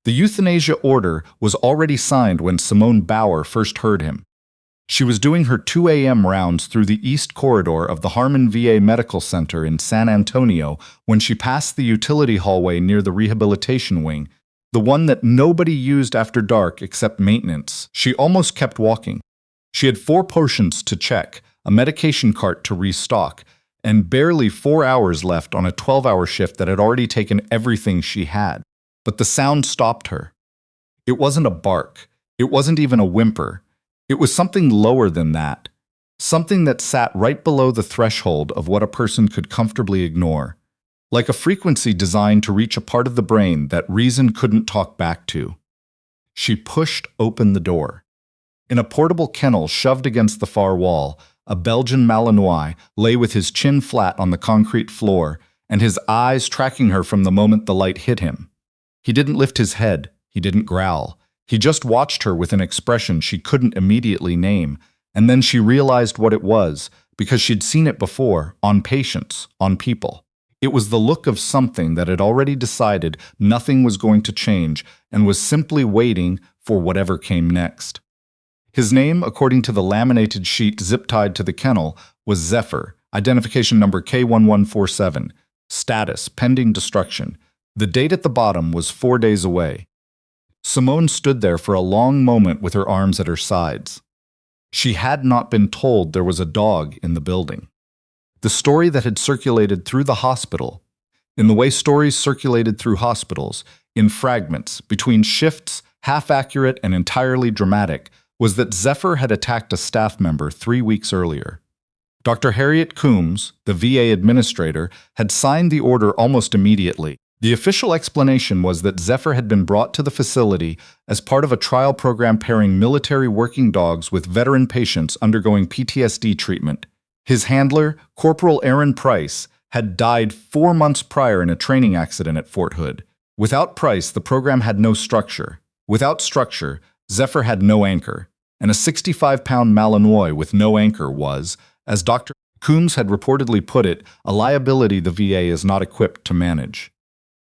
The euthanasia order was already signed when Simone Bauer first heard him. She was doing her 2 a.m. rounds through the east corridor of the Harmon VA Medical Center in San Antonio when she passed the utility hallway near the rehabilitation wing, the one that nobody used after dark except maintenance. She almost kept walking. She had 4 potions to check, a medication cart to restock, and barely 4 hours left on a 12-hour shift that had already taken everything she had. But the sound stopped her. It wasn't a bark. It wasn't even a whimper. It was something lower than that. Something that sat right below the threshold of what a person could comfortably ignore. Like a frequency designed to reach a part of the brain that reason couldn't talk back to. She pushed open the door. In a portable kennel shoved against the far wall, a Belgian Malinois lay with his chin flat on the concrete floor and his eyes tracking her from the moment the light hit him. He didn't lift his head. He didn't growl. He just watched her with an expression she couldn't immediately name, and then she realized what it was, because she'd seen it before, on patients, on people. It was the look of something that had already decided nothing was going to change and was simply waiting for whatever came next. His name, according to the laminated sheet zip-tied to the kennel, was Zephyr, identification number K1147, status, pending destruction. The date at the bottom was 4 days away. Simone stood there for a long moment with her arms at her sides. She had not been told there was a dog in the building. The story that had circulated through the hospital, in the way stories circulated through hospitals, in fragments, between shifts, half-accurate and entirely dramatic, was that Zephyr had attacked a staff member 3 weeks earlier. Dr. Harriet Coombs, the VA administrator, had signed the order almost immediately. The official explanation was that Zephyr had been brought to the facility as part of a trial program pairing military working dogs with veteran patients undergoing PTSD treatment. His handler, Corporal Aaron Price, had died 4 months prior in a training accident at Fort Hood. Without Price, the program had no structure. Without structure, Zephyr had no anchor. And a 65-pound Malinois with no anchor was, as Dr. Coombs had reportedly put it, a liability the VA is not equipped to manage.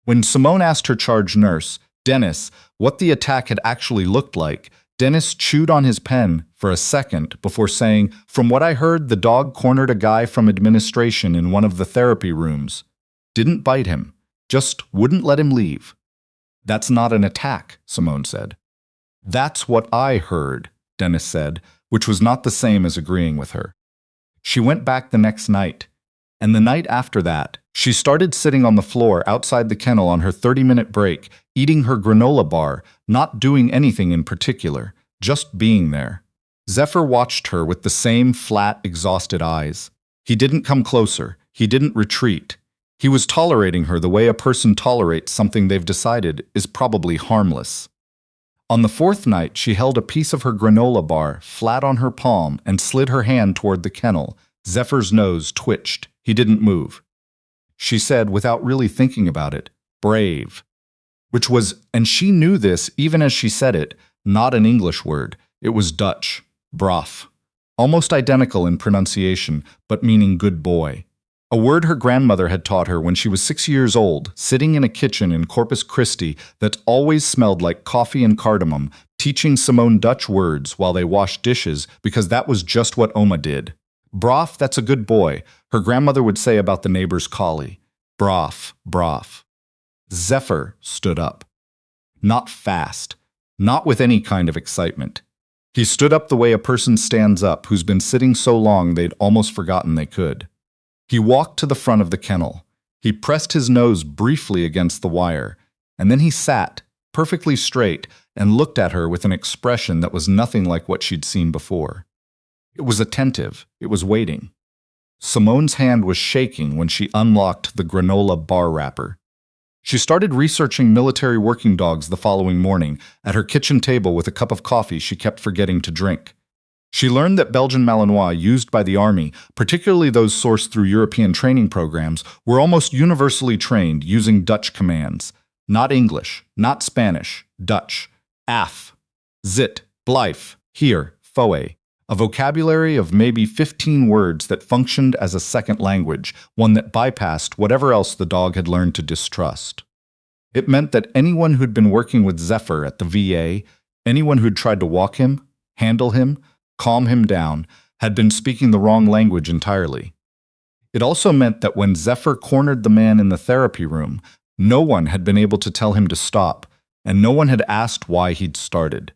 When Simone asked her charge nurse, Dennis, what the attack had actually looked like, Dennis chewed on his pen for a second before saying, "From what I heard, the dog cornered a guy from administration in one of the therapy rooms. Didn't bite him, just wouldn't let him leave." "That's not an attack," Simone said. "That's what I heard," Dennis said, which was not the same as agreeing with her. She went back the next night, and the night after that, she started sitting on the floor outside the kennel on her 30-minute break, eating her granola bar, not doing anything in particular, just being there. Zephyr watched her with the same flat, exhausted eyes. He didn't come closer. He didn't retreat. He was tolerating her the way a person tolerates something they've decided is probably harmless. On the 4th night, she held a piece of her granola bar flat on her palm and slid her hand toward the kennel. Zephyr's nose twitched. He didn't move. She said, without really thinking about it, "Brave." Which was, and she knew this even as she said it, not an English word. It was Dutch, braaf. Almost identical in pronunciation, but meaning good boy. A word her grandmother had taught her when she was 6 years old, sitting in a kitchen in Corpus Christi that always smelled like coffee and cardamom, teaching Simone Dutch words while they washed dishes because that was just what Oma did. "Braaf, that's a good boy," her grandmother would say about the neighbor's collie. "Braaf, braaf." Zephyr stood up. Not fast. Not with any kind of excitement. He stood up the way a person stands up who's been sitting so long they'd almost forgotten they could. He walked to the front of the kennel. He pressed his nose briefly against the wire, and then he sat, perfectly straight, and looked at her with an expression that was nothing like what she'd seen before. It was attentive. It was waiting. Simone's hand was shaking when she unlocked the granola bar wrapper. She started researching military working dogs the following morning at her kitchen table with a cup of coffee she kept forgetting to drink. She learned that Belgian Malinois used by the Army, particularly those sourced through European training programs, were almost universally trained using Dutch commands. Not English, not Spanish, Dutch. Af, zit, blijf, hier, foe. A vocabulary of maybe 15 words that functioned as a second language, one that bypassed whatever else the dog had learned to distrust. It meant that anyone who'd been working with Zephyr at the VA, anyone who'd tried to walk him, handle him, calm him down, had been speaking the wrong language entirely. It also meant that when Zephyr cornered the man in the therapy room, no one had been able to tell him to stop, and no one had asked why he'd started.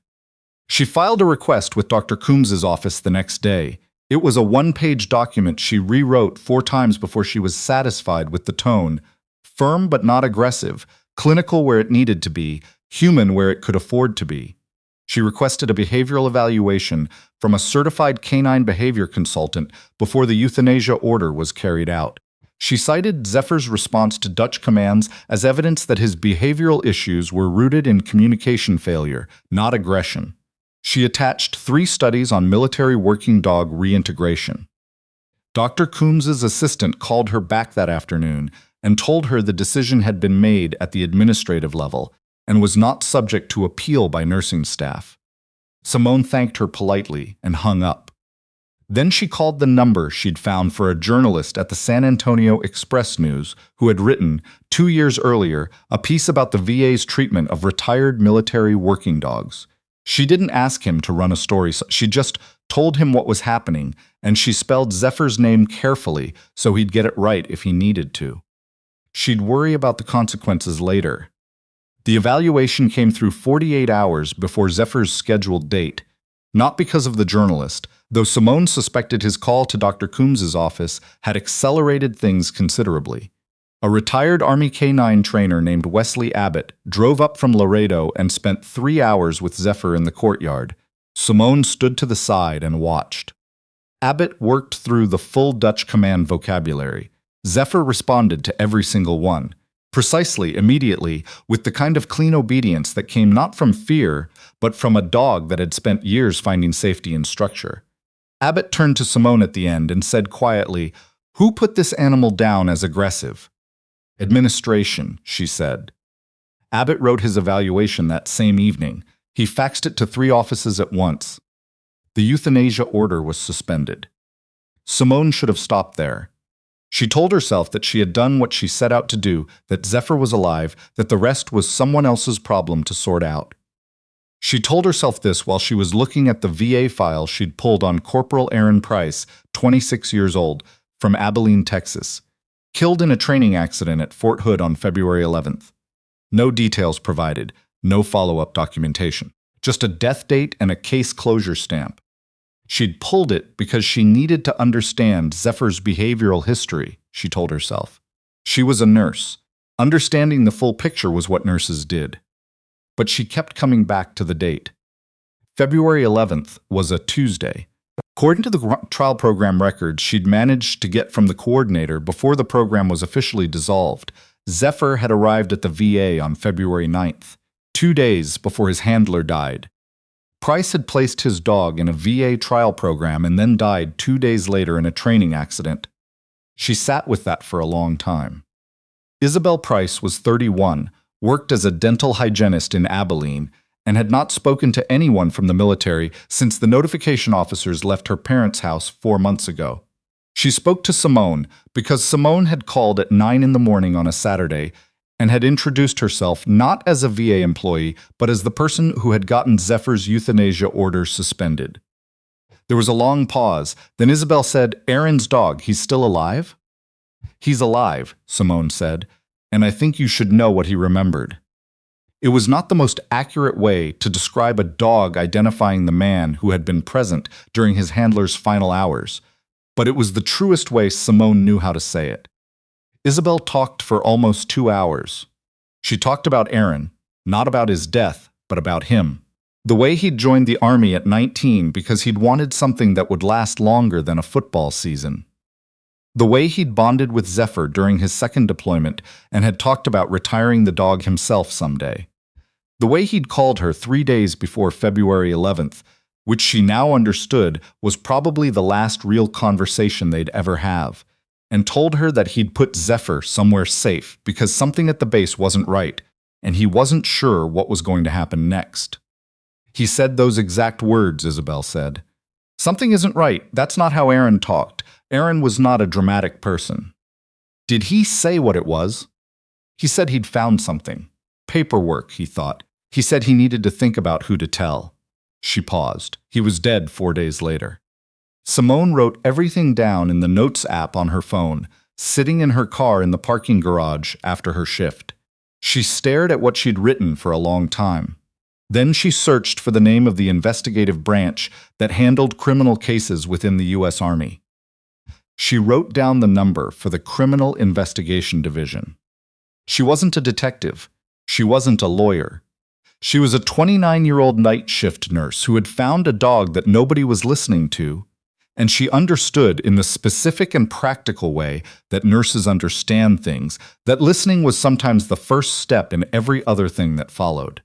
She filed a request with Dr. Coombs's office the next day. It was a one-page document she rewrote 4 times before she was satisfied with the tone: firm but not aggressive, clinical where it needed to be, human where it could afford to be. She requested a behavioral evaluation from a certified canine behavior consultant before the euthanasia order was carried out. She cited Zephyr's response to Dutch commands as evidence that his behavioral issues were rooted in communication failure, not aggression. She attached 3 studies on military working dog reintegration. Dr. Coombs's assistant called her back that afternoon and told her the decision had been made at the administrative level and was not subject to appeal by nursing staff. Simone thanked her politely and hung up. Then she called the number she'd found for a journalist at the San Antonio Express News who had written, 2 years earlier, a piece about the VA's treatment of retired military working dogs. She didn't ask him to run a story, she just told him what was happening, and she spelled Zephyr's name carefully so he'd get it right if he needed to. She'd worry about the consequences later. The evaluation came through 48 hours before Zephyr's scheduled date, not because of the journalist, though Simone suspected his call to Dr. Coombs's office had accelerated things considerably. A retired Army K-9 trainer named Wesley Abbott drove up from Laredo and spent 3 hours with Zephyr in the courtyard. Simone stood to the side and watched. Abbott worked through the full Dutch command vocabulary. Zephyr responded to every single one, precisely, immediately, with the kind of clean obedience that came not from fear, but from a dog that had spent years finding safety and structure. Abbott turned to Simone at the end and said quietly, "Who put this animal down as aggressive?" "Administration," she said. Abbott wrote his evaluation that same evening. He faxed it to 3 offices at once. The euthanasia order was suspended. Simone should have stopped there. She told herself that she had done what she set out to do, that Zephyr was alive, that the rest was someone else's problem to sort out. She told herself this while she was looking at the VA file she'd pulled on Corporal Aaron Price, 26 years old, from Abilene, Texas, killed in a training accident at Fort Hood on February 11th. No details provided, no follow-up documentation, just a death date and a case closure stamp. She'd pulled it because she needed to understand Zephyr's behavioral history, she told herself. She was a nurse. Understanding the full picture was what nurses did. But she kept coming back to the date. February 11th was a Tuesday. According to the trial program records she'd managed to get from the coordinator before the program was officially dissolved, Zephyr had arrived at the VA on February 9th, 2 days before his handler died. Price had placed his dog in a VA trial program and then died 2 days later in a training accident. She sat with that for a long time. Isabel Price was 31, worked as a dental hygienist in Abilene, and had not spoken to anyone from the military since the notification officers left her parents' house 4 months ago. She spoke to Simone because Simone had called at 9 in the morning on a Saturday and had introduced herself not as a VA employee, but as the person who had gotten Zephyr's euthanasia order suspended. There was a long pause. Then Isabel said, "Aaron's dog, he's still alive?" "He's alive," Simone said, "and I think you should know what he remembered." It was not the most accurate way to describe a dog identifying the man who had been present during his handler's final hours, but it was the truest way Simone knew how to say it. Isabel talked for almost 2 hours. She talked about Aaron, not about his death, but about him. The way he'd joined the Army at 19 because he'd wanted something that would last longer than a football season. The way he'd bonded with Zephyr during his second deployment and had talked about retiring the dog himself someday. The way he'd called her 3 days before February 11th, which she now understood was probably the last real conversation they'd ever have, and told her that he'd put Zephyr somewhere safe because something at the base wasn't right, and he wasn't sure what was going to happen next. He said those exact words, Isabel said. "Something isn't right. That's not how Aaron talked. Aaron was not a dramatic person." "Did he say what it was?" "He said he'd found something." Paperwork, he thought. He said he needed to think about who to tell. She paused. He was dead 4 days later. Simone wrote everything down in the Notes app on her phone, sitting in her car in the parking garage after her shift. She stared at what she'd written for a long time. Then she searched for the name of the investigative branch that handled criminal cases within the U.S. Army. She wrote down the number for the Criminal Investigation Division. She wasn't a detective. She wasn't a lawyer. She was a 29-year-old night shift nurse who had found a dog that nobody was listening to, and she understood in the specific and practical way that nurses understand things, that listening was sometimes the first step in every other thing that followed.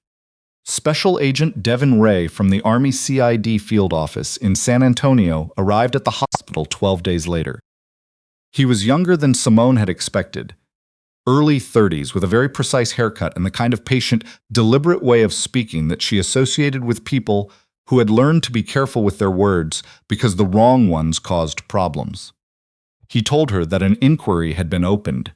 Special Agent Devin Ray from the Army CID field office in San Antonio arrived at the hospital 12 days later. He was younger than Simone had expected. Early 30s, with a very precise haircut and the kind of patient, deliberate way of speaking that she associated with people who had learned to be careful with their words because the wrong ones caused problems. He told her that an inquiry had been opened.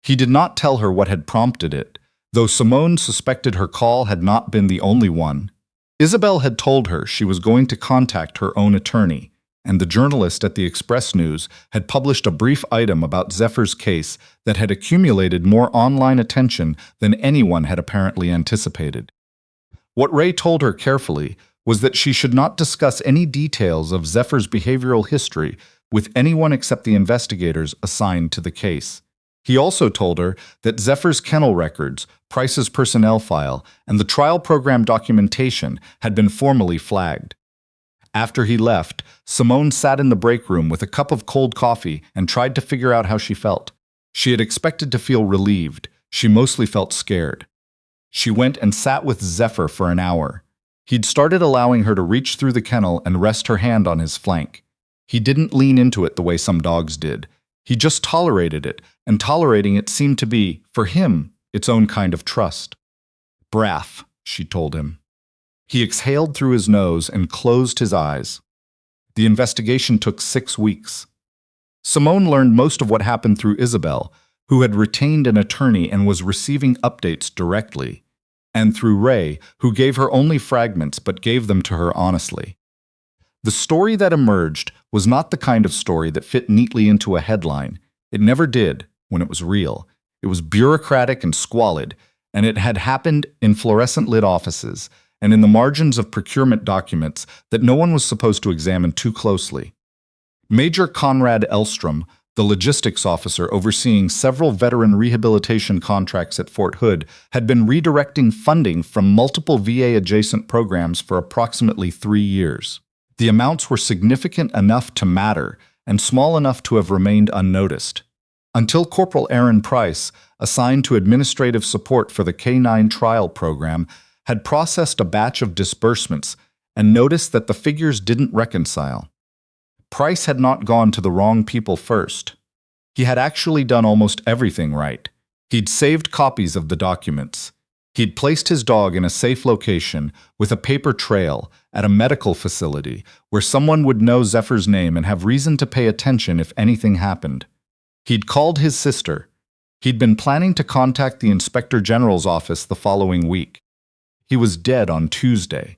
He did not tell her what had prompted it, though Simone suspected her call had not been the only one. Isabel had told her she was going to contact her own attorney, and the journalist at the Express News had published a brief item about Zephyr's case that had accumulated more online attention than anyone had apparently anticipated. What Ray told her carefully was that she should not discuss any details of Zephyr's behavioral history with anyone except the investigators assigned to the case. He also told her that Zephyr's kennel records, Price's personnel file, and the trial program documentation had been formally flagged. After he left, Simone sat in the break room with a cup of cold coffee and tried to figure out how she felt. She had expected to feel relieved. She mostly felt scared. She went and sat with Zephyr for an hour. He'd started allowing her to reach through the kennel and rest her hand on his flank. He didn't lean into it the way some dogs did. He just tolerated it, and tolerating it seemed to be, for him, its own kind of trust. "Braff," she told him. He exhaled through his nose and closed his eyes. The investigation took 6 weeks. Simone learned most of what happened through Isabel, who had retained an attorney and was receiving updates directly, and through Ray, who gave her only fragments but gave them to her honestly. The story that emerged was not the kind of story that fit neatly into a headline. It never did, when it was real. It was bureaucratic and squalid, and it had happened in fluorescent-lit offices and in the margins of procurement documents that no one was supposed to examine too closely. Major Conrad Elstrom, the logistics officer overseeing several veteran rehabilitation contracts at Fort Hood, had been redirecting funding from multiple VA-adjacent programs for approximately 3 years. The amounts were significant enough to matter and small enough to have remained unnoticed. Until Corporal Aaron Price, assigned to administrative support for the K-9 trial program, had processed a batch of disbursements and noticed that the figures didn't reconcile. Price had not gone to the wrong people first. He had actually done almost everything right. He'd saved copies of the documents. He'd placed his dog in a safe location with a paper trail at a medical facility where someone would know Zephyr's name and have reason to pay attention if anything happened. He'd called his sister. He'd been planning to contact the Inspector General's office the following week. He was dead on Tuesday.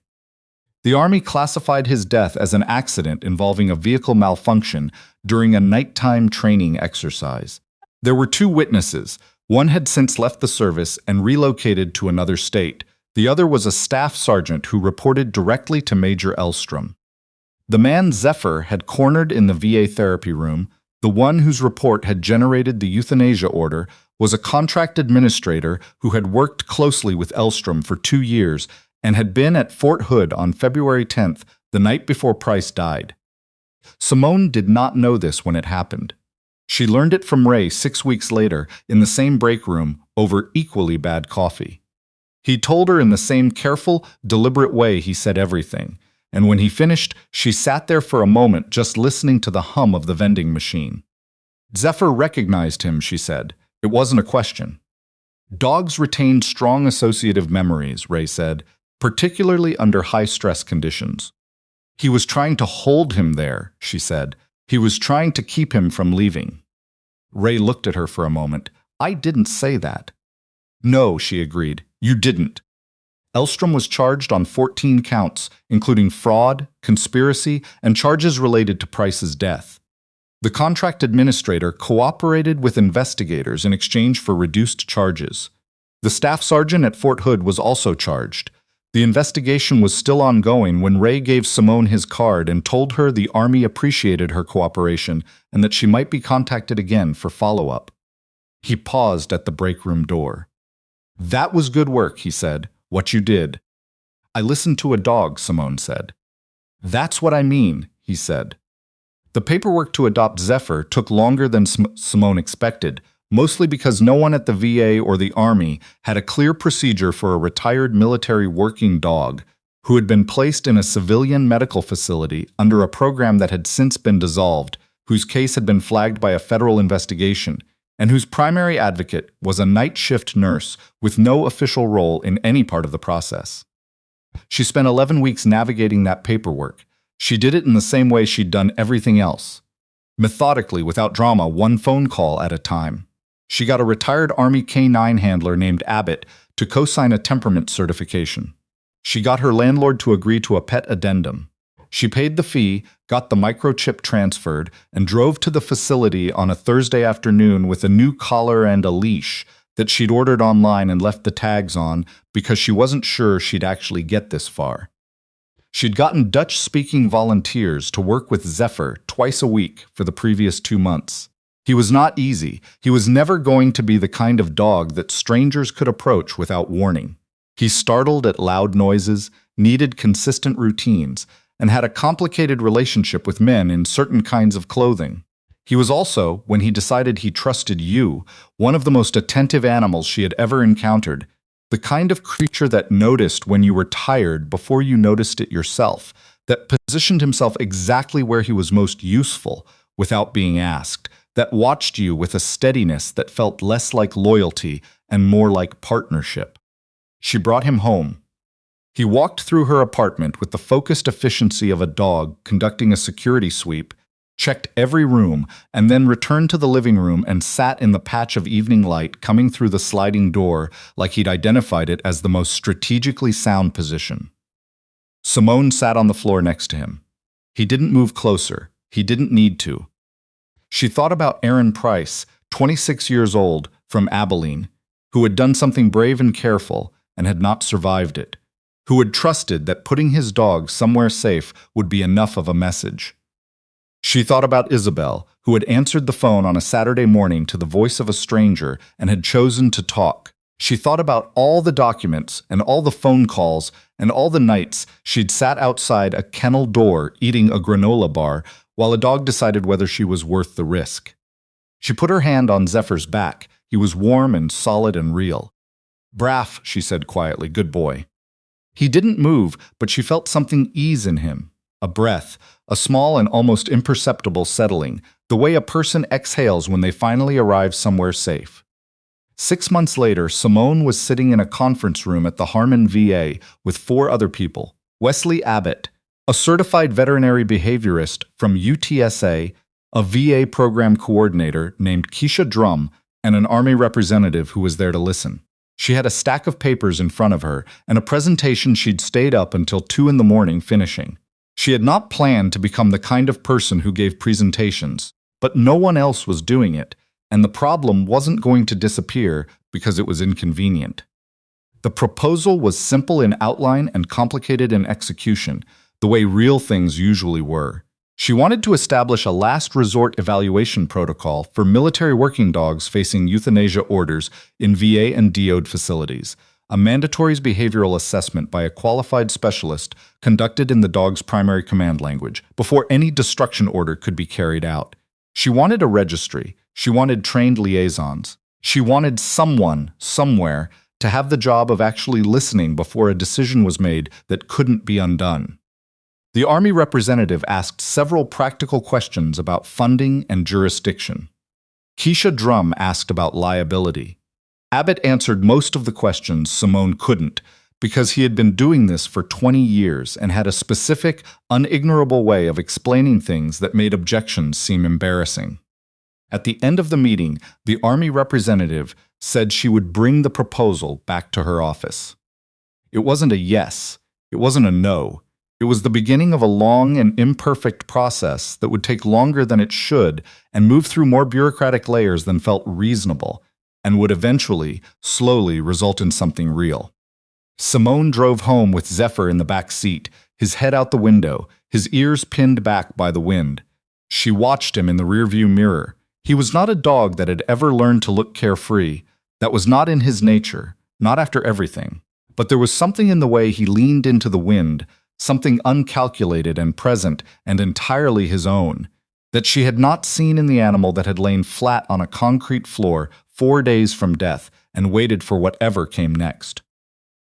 The Army classified his death as an accident involving a vehicle malfunction during a nighttime training exercise. There were 2 witnesses. One had since left the service and relocated to another state. The other was a staff sergeant who reported directly to Major Elstrom. The man Zephyr had cornered in the VA therapy room, the one whose report had generated the euthanasia order, was a contract administrator who had worked closely with Elstrom for 2 years and had been at Fort Hood on February 10th, the night before Price died. Simone did not know this when it happened. She learned it from Ray 6 weeks later in the same break room over equally bad coffee. He told her in the same careful, deliberate way he said everything, and when he finished, she sat there for a moment just listening to the hum of the vending machine. Zephyr recognized him, she said. It wasn't a question. Dogs retained strong associative memories, Ray said, particularly under high-stress conditions. He was trying to hold him there, she said. He was trying to keep him from leaving. Ray looked at her for a moment. I didn't say that. No, she agreed. You didn't. Elstrom was charged on 14 counts, including fraud, conspiracy, and charges related to Price's death. The contract administrator cooperated with investigators in exchange for reduced charges. The staff sergeant at Fort Hood was also charged. The investigation was still ongoing when Ray gave Simone his card and told her the Army appreciated her cooperation and that she might be contacted again for follow-up. He paused at the break room door. "That was good work," he said. "What you did." "I listened to a dog," Simone said. "That's what I mean," he said. The paperwork to adopt Zephyr took longer than Simone expected, mostly because no one at the VA or the Army had a clear procedure for a retired military working dog who had been placed in a civilian medical facility under a program that had since been dissolved, whose case had been flagged by a federal investigation, and whose primary advocate was a night shift nurse with no official role in any part of the process. She spent 11 weeks navigating that paperwork. She did it in the same way she'd done everything else. Methodically, without drama, one phone call at a time. She got a retired Army K-9 handler named Abbott to co-sign a temperament certification. She got her landlord to agree to a pet addendum. She paid the fee, got the microchip transferred, and drove to the facility on a Thursday afternoon with a new collar and a leash that she'd ordered online and left the tags on because she wasn't sure she'd actually get this far. She'd gotten Dutch-speaking volunteers to work with Zephyr twice a week for the previous 2 months. He was not easy. He was never going to be the kind of dog that strangers could approach without warning. He startled at loud noises, needed consistent routines, and had a complicated relationship with men in certain kinds of clothing. He was also, when he decided he trusted you, one of the most attentive animals she had ever encountered, the kind of creature that noticed when you were tired before you noticed it yourself, that positioned himself exactly where he was most useful without being asked, that watched you with a steadiness that felt less like loyalty and more like partnership. She brought him home. He walked through her apartment with the focused efficiency of a dog conducting a security sweep, checked every room, and then returned to the living room and sat in the patch of evening light coming through the sliding door like he'd identified it as the most strategically sound position. Simone sat on the floor next to him. He didn't move closer. He didn't need to. She thought about Aaron Price, 26 years old, from Abilene, who had done something brave and careful and had not survived it, who had trusted that putting his dog somewhere safe would be enough of a message. She thought about Isabel, who had answered the phone on a Saturday morning to the voice of a stranger and had chosen to talk. She thought about all the documents and all the phone calls and all the nights she'd sat outside a kennel door eating a granola bar while a dog decided whether she was worth the risk. She put her hand on Zephyr's back. He was warm and solid and real. "Braff," she said quietly, "good boy." He didn't move, but she felt something ease in him, a breath, a small and almost imperceptible settling, the way a person exhales when they finally arrive somewhere safe. 6 months later, Simone was sitting in a conference room at the Harmon VA with 4 other people: Wesley Abbott, a certified veterinary behaviorist from UTSA, a VA program coordinator named Keisha Drum, and an Army representative who was there to listen. She had a stack of papers in front of her and a presentation she'd stayed up until 2 in the morning finishing. She had not planned to become the kind of person who gave presentations, but no one else was doing it, and the problem wasn't going to disappear because it was inconvenient. The proposal was simple in outline and complicated in execution, the way real things usually were. She wanted to establish a last resort evaluation protocol for military working dogs facing euthanasia orders in VA and DOD facilities, a mandatory behavioral assessment by a qualified specialist conducted in the dog's primary command language before any destruction order could be carried out. She wanted a registry. She wanted trained liaisons. She wanted someone, somewhere, to have the job of actually listening before a decision was made that couldn't be undone. The Army representative asked several practical questions about funding and jurisdiction. Keisha Drum asked about liability. Abbott answered most of the questions Simone couldn't, because he had been doing this for 20 years and had a specific, unignorable way of explaining things that made objections seem embarrassing. At the end of the meeting, the Army representative said she would bring the proposal back to her office. It wasn't a yes, it wasn't a no. It was the beginning of a long and imperfect process that would take longer than it should and move through more bureaucratic layers than felt reasonable, and would eventually, slowly result in something real. Simone drove home with Zephyr in the back seat, his head out the window, his ears pinned back by the wind. She watched him in the rearview mirror. He was not a dog that had ever learned to look carefree. That was not in his nature, not after everything. But there was something in the way he leaned into the wind, something uncalculated and present and entirely his own, that she had not seen in the animal that had lain flat on a concrete floor 4 days from death and waited for whatever came next.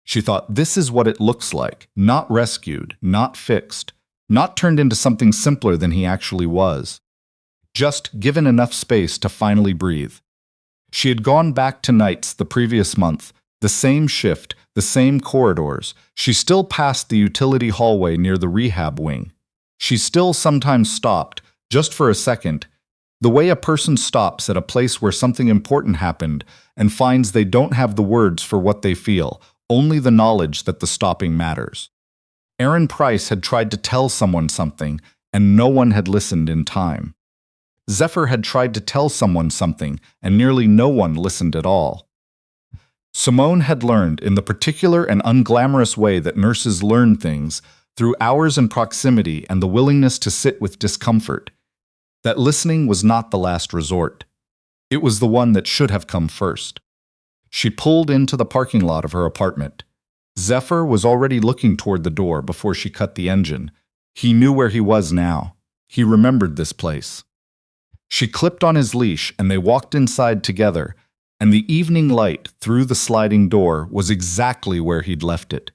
She thought, this is what it looks like, not rescued, not fixed, not turned into something simpler than he actually was. Just given enough space to finally breathe. She had gone back to nights the previous month, the same shift, the same corridors. She still passed the utility hallway near the rehab wing. She still sometimes stopped, just for a second, the way a person stops at a place where something important happened and finds they don't have the words for what they feel, only the knowledge that the stopping matters. Aaron Price had tried to tell someone something, and no one had listened in time. Zephyr had tried to tell someone something, and nearly no one listened at all. Simone had learned, in the particular and unglamorous way that nurses learn things, through hours and proximity and the willingness to sit with discomfort, that listening was not the last resort. It was the one that should have come first. She pulled into the parking lot of her apartment. Zephyr was already looking toward the door before she cut the engine. He knew where he was now. He remembered this place. She clipped on his leash and they walked inside together, and the evening light through the sliding door was exactly where he'd left it.